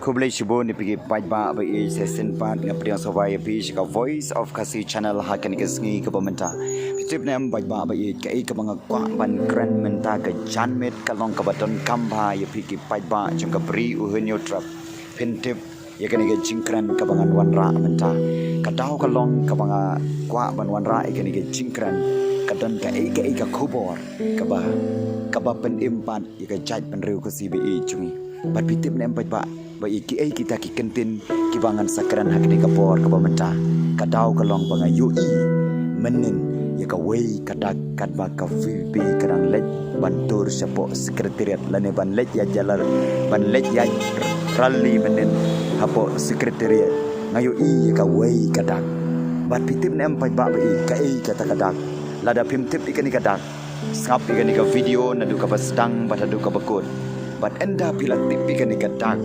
Aku boleh cuba ni pergi pajak bagi season 4 dengan pilihan survey api jika Voice of Kasih channel hakan ke sengi ke pemerintah. Pitip ni pajak bagi kai ke bangakuak ban keren mentah ke janmet kalong ke baton kamba ya pergi pajak jangka beri uhenyo trap. Pitip ya kena ke jingkran ke bangan wanra mentah. Kadau kalong ke bangakuak ban wanra ya kena ke jingkran kadon kai ke kubor ke bah penimpat ya ke jat penriu ke CBE cumi. Bat pitip ni pajak bagi kita kentin kibangan sakaran hak ni kapor ka pemerintah kadau kalong banga UI menin ya ka wei kadak kadba ka VP kadang lej bantur sapo sekretariat lane ban lej ya jalar ban lej ya rally menin hapo sekretariat ngayu i ya ka wei kadak bat pitip nem pai ba bai ka kata kadak lada pimtip ikani kadak skap ikani ka video nadu ka basdang batadu ka bakut bat enda pila tip ikani kadak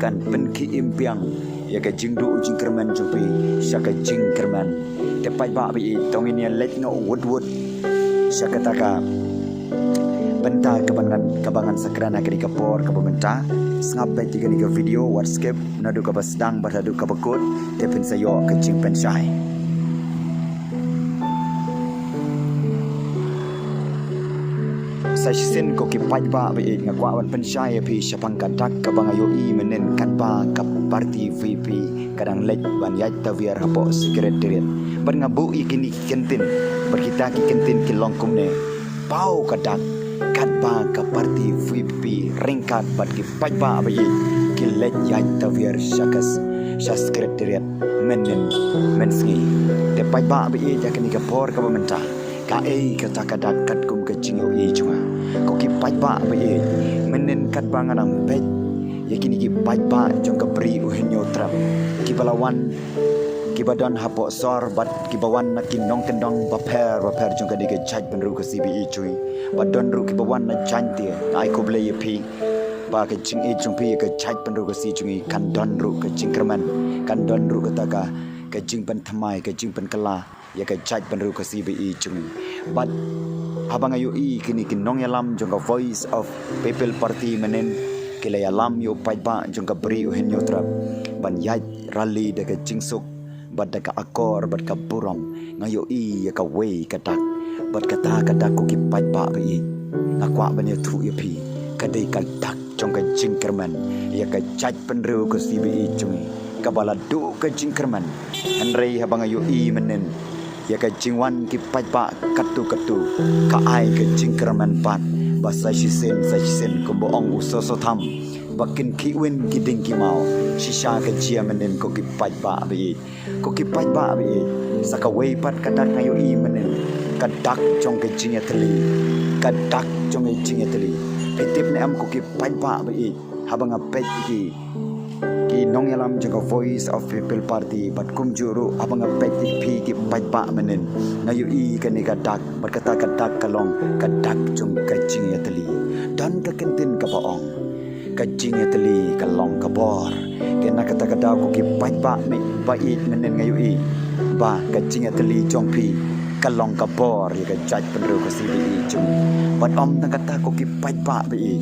kan penki impiang ya ke jingdu jingkerman jumpi syaka jingkerman tepai ba bi tong ini let no wood syaka taka benta kebangan sakrana ke kapor ke pemerintah ngapai tiga ni video WhatsApp nadu ka basdang batadu ka bakut tepen sayo ke jing pensyai Saisin ko kipaj ba bi nga kwawan pensyai pi syapang kadak ka bangayo i menen katba ka parti VP kadang lej ban yaj tawiar hapo sekretariat ban ngabu i kini kentin berkita ki kentin ki longkum ne pau kadak katba ka parti VP ringkat ban ki paj ba bi ki lej yaj tawiar syakas sekretariat menen menski te paj ba bi ja kini ka por ka pemerintah kai kata kadak kat kum ke jingyo i cuma ko ki paj ba be menen kat bangan am pej yakini ki paj ba jong ka beri uhenyo trap ki balawan ki badan hapo sor bat ki bawan na ki nong kendong baper jong ka dige chaj benru ke CBE cui badon ru ki bawan na chanti ai ko ble ye pi ba ke jing e jong pi ke chaj benru ke si cui kan don ru ke jingkerman kan don ru ke taka ke jing pen thamai ke jing pen kala ya ke chaj benru ke CBE cui but abang ayu i kini kinong yalam jongka Voice of People Party menen kila yalam yo pajba jongka beri uhenyo trap ban yaj rally deka jingsuk bad deka akor bad ka burom ngayo i ya ka wei kadak bad kata kadak ko ki pajba be akwa ban ya thu ya pi kadai kadak jongka jingkerman ya ka chaj penru ko CBE cumi kabala du ka jingkerman henry abang ayu i menen ya ke jingwan ki pajba katu ka ai ke jingkerman pat basa sisen ko boong usoso tham bakin ki win giding ki mau shisha ke jia menen ko ki pajba bi saka wei pat kadak ngayo i menen kadak jong ke jingya teli pitip ne am ko ki pajba bi habang apet ki nong yalam jaga Voice of People Party bat kumjuru abang apet pi ki pajba menen ngayu i kani kadak berkata kadak kalong kadak jong kajing ya teli dan kekentin ka baong kajing ya teli kalong kabor kena kata kadak ko ki pajba me bait menen ngayu i ba kajing ya teli jong pi kalong kabor ya kajaj penru ko CBE jong bat om tang kata ko ki pajba bi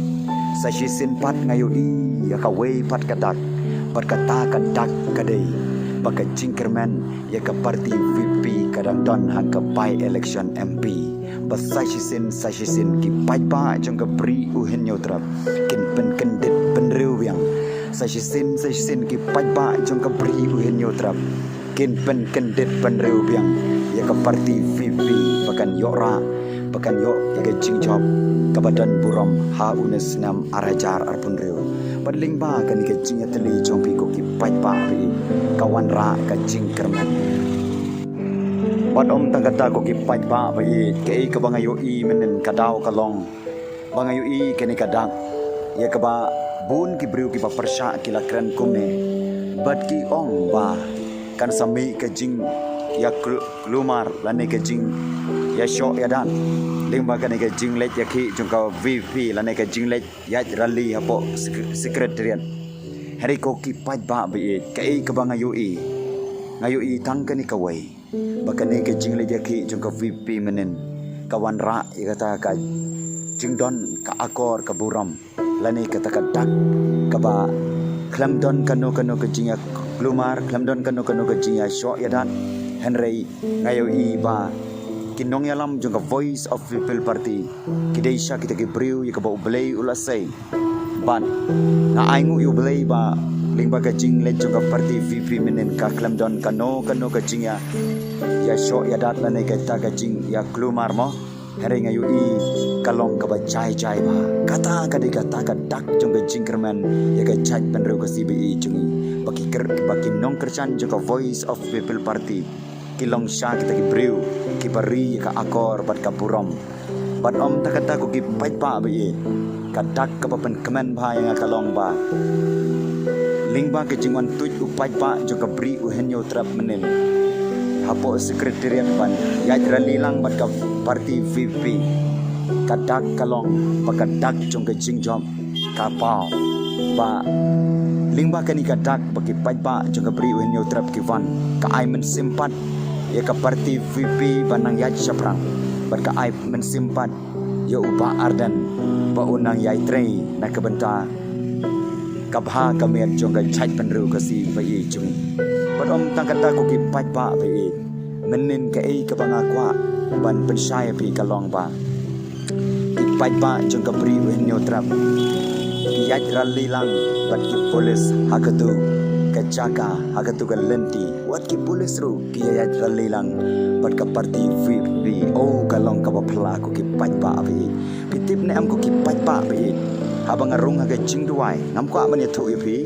sa sisin pat ngayu i ya ka wei pat kadak berkata kadak kadai baka jingkerman ya ke parti VP kadang don hak ke by election MP basasisin ki pajba jong ke beri uhenyo trap kin pen kendit penriu yang sasisin ki pajba jong ke beri uhenyo trap kin pen kendit penriu yang ya ke parti VP bakan yok ya ke jingjob ke badan burom ha unes nam arajar arpun riu padling ba kan ke jing teli jompi ko ki pajba bi kawan ra ka jingkerman padom tang kata ko ki pajba bi ke ke bangayo i menen kadau kalong bangayo i keni kadang ya ke ba bun ki briu ki ba persya ki lakran kume bat ki ong ba kan sami ke jing ya klumar lane ke jing ya syok ya dan limba kan ke jing lej ya ki jongka VP lane ke jing lej ya rally hapo sekretariat hari ko ki pajba bi kai ke bangayo i ngayo i tang kan ka wei bakane ke jing lej ya ki jongka VP menen kawan ra ya kata ka jing don ka akor ka buram lane kata ka dak ka ba klamdon kano kejingya glumar klamdon kano kejingya syok yadan Henry ngayo iba kinong yalam jong ka Voice of People Party kidesha kita kibriu ya ka ba ublay ulasay ban na aingu ublay ba lingba kajing le jong ka party VP menen ka klamdon kano kejingya ya syok yadat lanay kita kajing ya glumar mo Henry ngayo i kalong ka ba chai ba kata ka dak jong ka jingkerman ya ka chat penru ka CBI jungi baki nong kerjan jong ka Voice of People Party kilong sya kita kibriu kibari ka akor bat ka burom bat om takata ko ki pai pa be kadak ka papen kemen ba yang kalong ba lingba ke jingwan tuj upai pa jong ka bri u henyo trap menen hapo sekretariat ban ya ralilang bat ka party VP kadak kalong pakadak jong ka jingjom kapau ba lingba kani kadak bagi pai pa jong ka bri u henyo trap kivan ka ai men simpat ya ka party VP banang ya saprang bat ka ai men simpat ya uba ardan ba unang yai trei na kebenta kabha kamer jong ka chait penru ka si bai chung bat om tang kata ko ki pai pa bai menin ka ei ka banga kwa ban pensai pi ka long ba ki pai pa jong ka bri wen nyo trap ki yai rali lang bat ki polis hakatu ka jaga hakatu ka lenti wat ki polis ru ki yai rali lang bat ka party VP oh ka long ka ba phla ko ki pai pa bai pitip ne am ko ki pai pa bai habang arung haga jing duai ngam ko amani thu pi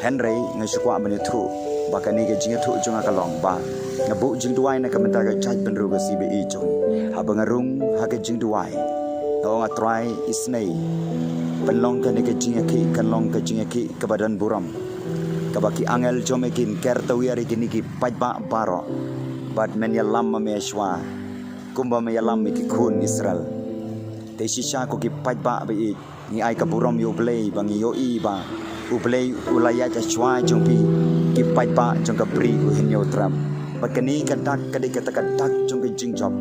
Henry ngai su ko amani thu bakani ga jing thu jung ka long ba ngabu jing duai na kamenta ga chai penru ga CBI jung habang arung haga jing duai to nga try isnei penlong ka ni ga jing ki kan long ka jing ki ka badan buram ka baki angel jomekin kertawi ari kini ki pajba baro bad men yalam me shwa kumba me yalam ki khun Israel te shisha ko ki pajba bi ni ai ka buram yo blay bang yo i ba u blay ulaya cha shwa jong pi ki pajba jong ka pri u hinyo trap bat kani ka dak ka dik ka dak jong ki jing job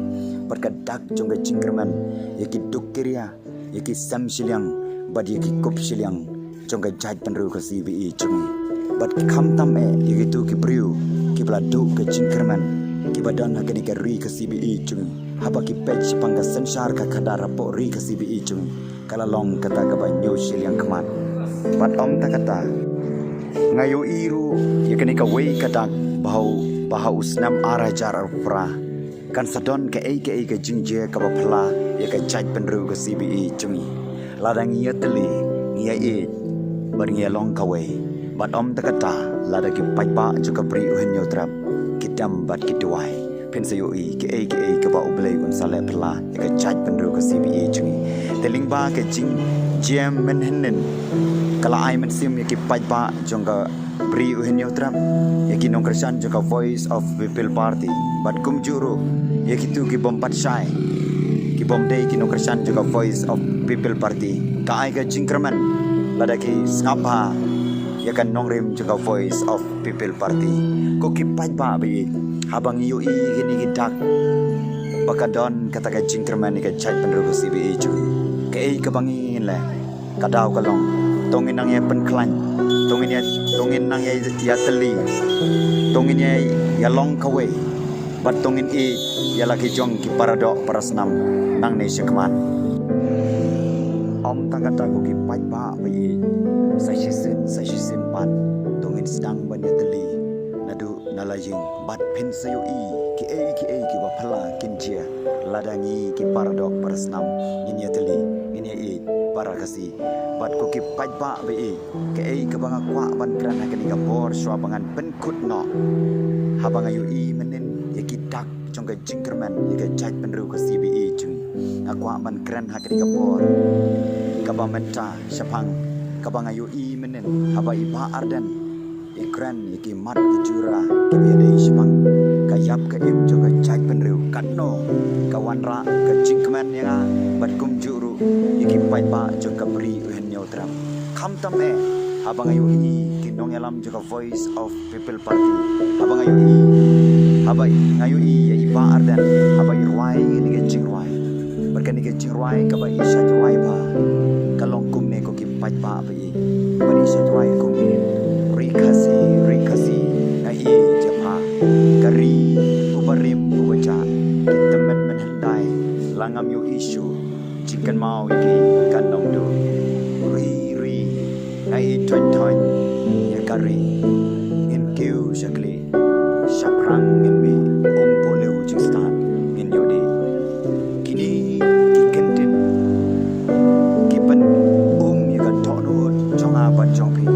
bat ka dak jong ki jingkerman ye ki duk kiria ye ki sam shiliang bad ye ki kup shiliang jong ka jaj penru ka CBI jong bat kham tam ye ki tu ki priu ki bla du ka jingkerman ki badan ha kani ka ri ka CBI jong haba ki page pangga sensar ka khadara po ri ka CBI jong kala long kata ka banyo shiliang khamat bat om ta kata ngayo iru ye kani ka wei ka dak bahau usnam arajar arpra kan sadon ke ei ka jingje ka bapla ye ka jaj penru ka CBI jong ladang ye teli ye e bar nge long ka wei bat om ta kata lada ki paipa juga pri uhenyo trap kidam bat kiduai pensayo i ke ei ka ba ublei un sale pla ye ka jaj penru ka CBI jong teling ba ke jing jam men henen kala ai men sim ye ki paipa jong ka pri uhenyo trap ye ki nong kersan jong ka Voice of People Party bat kum juru ye ki tu ki bompat sai ki bom dei ki nong kersan jong ka Voice of People Party ka ai ka jingkerman lada ki skapa ya kan nong rim jong ka Voice of People Party ko ki paipa bi habang yo i gini gidak bakadon kata ka jingkerman ni ka chat penru ka CBI jong ke ei ka bangin le kadau kalong tongin nang ye penklan tongin nang ye ya teli tongin ye ya long kawe bat tongin i ya laki jong ki paradok parasnam nang ne sekman om tangata ko ki pai ba bi sa shisin pat tongin sedang ban ye teli nadu nalaying bat pen sayo i ki ei ki ba phala kinjia ladangi ki paradok parasnam nin ye teli nin ye i para kasi bat ko ki pajba be ke ei ka banga kwa ban kran ha kani ka bor swa bangan penkut no habang ayu i menen ye ki dak jong ka jingkerman ye ka jaj penru ka CBI jung akwa ban kran ha kani ka bor ka ba menta sapang ka banga ayu i menen haba i ba ardan ikran ye ki mat ki jura ke be dei sapang ka yap ka im jong ka jaj penru kanno ka wanra ka jingkerman ya bat kum juru ye ki pajba jong ka bri trap kham tam e habang ayu i kinong yalam juga Voice of People Party habang ayu i habai ngayu i iba ardan habai ruai ni ke jingruai berkani ke jingruai ka bai sha ruai ba kalong kum ne ko ki pai ba ba i bani sha ruai kum ni isu jingkan mau iki kan nong do ri ai toy ya kari in kiu shakli shaprang in mi poleu jing start in yodi kini kikentin kipan ya kan tok no chonga ban chong pi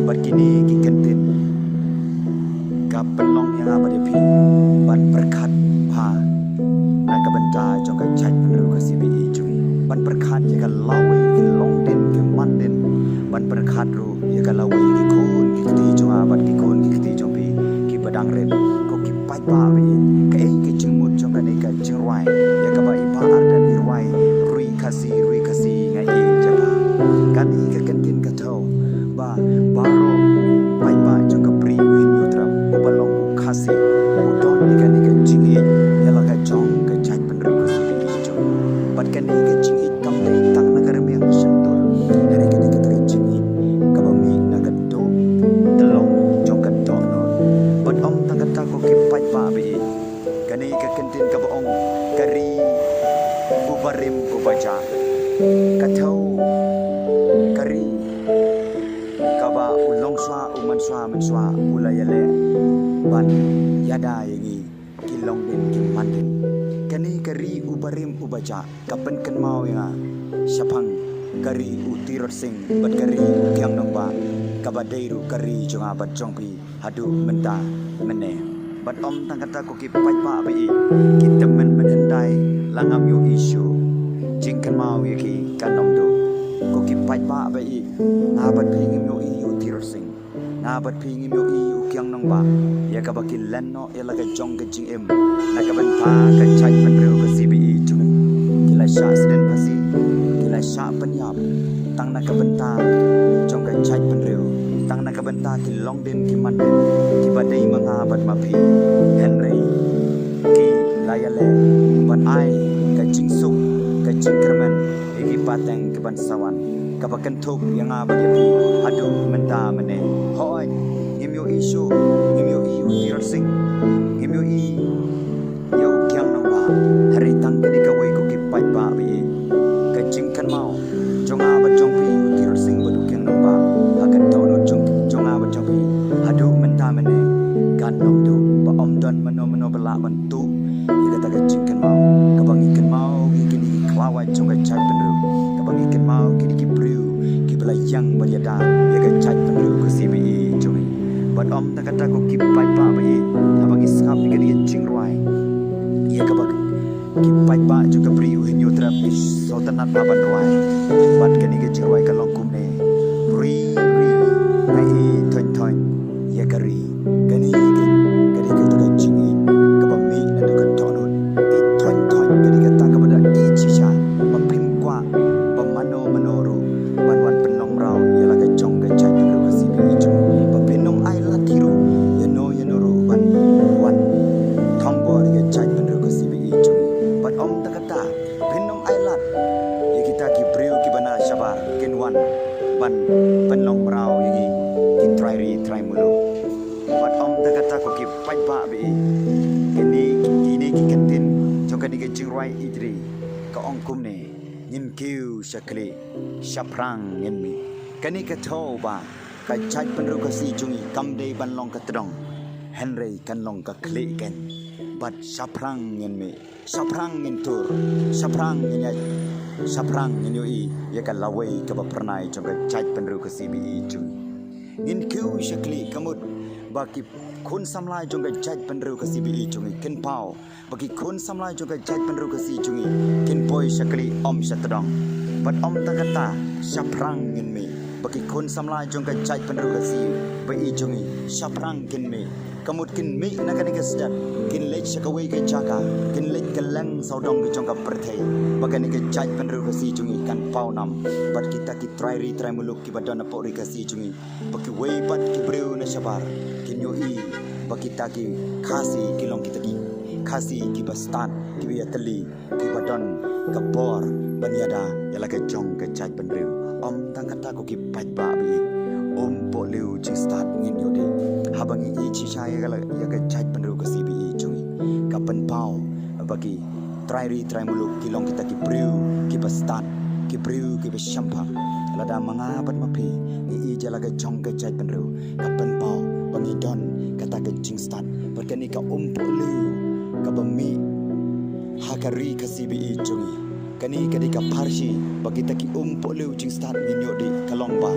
bat kini kikentin kapan long yang apa dia pi ban berkat pa nak benta jong ka chat peneru ka CBE cui ban berkat ya kan lawe ki long den ki man den ban berkat ru ya kan lawe ki kun ki kti jong abat ki kun ki kti jong pi ki badang ren ko ki pai pa wi ka ei ki jengmut jong ka ni ka jengwai ya ka ba ipa ardan irwai rui kasi ngai e japa kan i ka kentin ka thau ba baro pai pa jong ka pri wi nyutram ko balong kasi udon ni ka jingi ya la ka jong ka chat peneru ka CBE jong bat kan ni ka jingi kam dei tang na ka rem yang sentur hari ka ni ka jingi ka ba mi na ka do telong jong ka do no bat om tang ka ta ko ki pai pa bi kan ni ka kentin ka ba ong kari ubarim ko baca ka thau kari ka ba ulong swa uman swa men swa ulayale ban yada yangi kilong din kiman din kani kari ubarim ubaca kapan kan mau yang syapang kari utirot sing bat kari kyang nong ba kabadairu kari jong abat jong pi hadu menta mene bat om tang kata ko ki pai pa bi kita men menendai langam yo isu jing kan mau yaki kan nong do ko ki pai pa bi ngabat phing yo i utirot sing ngabat phing yo i kyang nong ba ya ka bakil lenno ya la ka jong ka jing em na ka ban pa ka chai pan reu ka CBE chung kila sha sden pasi kila sha pan yap tang na ka ban ta jong ka chai pan reu tang na ka ban ta ki long den ki man den ki ba dei manga bat ma phi henry ki la ya le ban ai ka jing suk ka jing kerman ki pateng ki ban sawan ka ba kan thuk yang a ba ya phi adu menta mane hoi ngimyo isu ngimyo i utirot sing ngimyo i yau kyang nong ba hari tang kini ka wei ko ki pai ba bi ka jing kan mau jong a ba jong pi utirot sing ba du kyang nong ba akan tau no jong a ba jong pi hadu menta mane kan nong du ba om don mano bela bantu ya kata ka jing kan mau ka bang ikan mau ki kini klawai jong ka chai penru ka bang ikan mau kini ki bru ki bela yang bariada ya ka chai penru ko CBE jong bat om ta kata ko ki pai pa bi abang iskap ni kini jing ruai ya ka bang ki pai pa juga priu hinyo terapis sotanat baban ruai bat kini ke jing ruai ka long kum ne ri nai thon ya kari kini ka ta jing ka bang mi na du ka tonun ti thon kini ka ta ka bada i chicha ba prim kwa ba mano ru ban wan penong rau ya la ka jong ka chai ka ru ka CBE jong ba penong ai la tiru ya no ru ban wan thongbor ya chai ka ru ka CBE jong bat om ta kata penong ai lat ya kita ki breu ki bana sabar ken wan ban penong rau ya ki try mulu bat om ta kata ko ki pai ba bi kini ki kentin jong ka ni ke jing roi idri ka ong kum ne nim kiu shakli shaprang ngin mi kani ka tho ba ka chai penru ka si jungi kam dei ban long ka trong henry kan long ka kli ken bat shaprang ngin mi shaprang ngin tur shaprang ngin ya shaprang ngin yo i ya ka lawai ka ba pernai jong ka chai penru ka CBE jungi ngin kiu shakli kamut baki kun samlai jong ka chai penru ka CBE jungi ken pau bagi kun samlai jong ka chai penru ka si jungi ken poi shakli om shatadong bat om ta kata shaprang ngin mi bagi kun samlai jong ka chai penru ka si ba i jungi shaprang ken mi kamut kin mi na ka ni ka stat kin lech shakawai ka jaka kin lech ka lang saudong ki jong ka perthei bagani ka chai penru ka si jungi kan pau nam bat kita ki try muluk ki badana pori ka si jungi bagi wei bat ki breu na sabar kin yo i bakita ki khasi ki long kita ki khasi ki bastan ki ya teli ki badon ka bor banyada yala ka jong ka chai penru om tang kata ko ki pai ba bi om po liu chi start ngin yo de habang i chi chai ya ka chai penru ka CBE jungi ka pen pau bagi try muluk kilong kita ki priu ki bastat ki priu ki besyampang lada mangabat mapi ni jalaga jong ke jai penru kapen pau bangidon kata ke jingstat berkani ka lu ka bami hakari kasibi jungi kani kadika parsi bagi taki lu jingstat ninyo di kalongba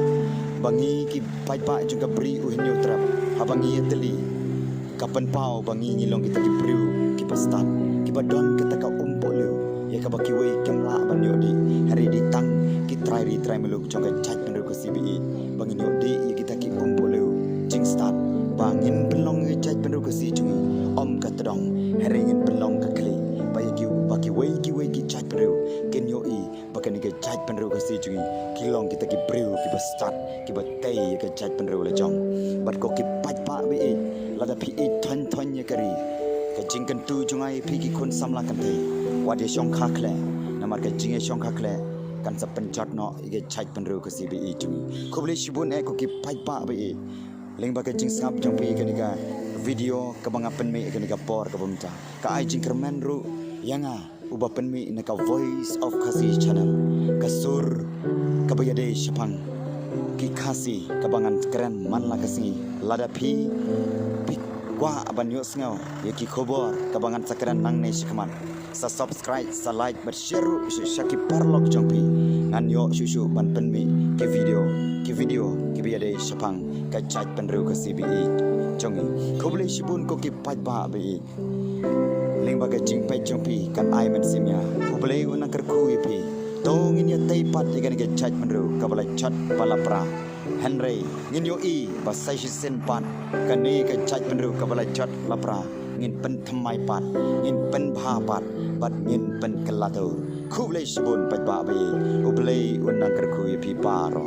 bangi ki pai juga beri uhinyo trap habangi teli kapen pau bangi ngilong kita ki priu ki bastat ki badon kata ka lu ya ka baki wei kemla banyo di hari di tang ki try meluk jong ke jai penru kasibi bangi nyo di ya kita ki lu jingstat bangin pelong jai penru kasi jungi om katadong heringin pelong ka kli bayaki baki wei ki jai penru kenyo i bakani ke jai penru kasi jungi kilong kita ki breu ki bastat ki batei ke jai penru la jong bat ko ki pai pa bi lada pi i thon ye kari ke jingkan tu jungai pi ki kun samla kan te wadi shong kha khle namar ke jinge shong kha khle kan sa penjat no ke jai penru kasi bi jungi khobli shibun e ko ki pai pa bi leng bagai jing sangap jong pi kanika video kabanga penmi kanika por kabumta ka ai jing kermen ru yanga uba penmi naka voice of kasi channel kasur kabayade shapang ki kasi kabangan keren man la kasi lada pi kwa abanyo sngaw yaki khobor kabangan sakran nang ne shikman sa subscribe sa like but share shaki parlok jong pi nan yo shushu ban penmi ki video ki biade shapang ka jai penru ka CBE jongi khobli shibun ko ki pai ba bi leng ba ka jing pai jong pi kan ai man simya khobli una kar khu pi tong in ya tai pat ikan ka jai penru ka bala chat palapra Henry ngin yo i ba sai sen pan kan ni ka jai penru ka bala chat lapra ngin pen thamai pat ngin pen bha pat bat ngin pen kalato khobli shibun pai ba bi khobli una kar khu pi pa ro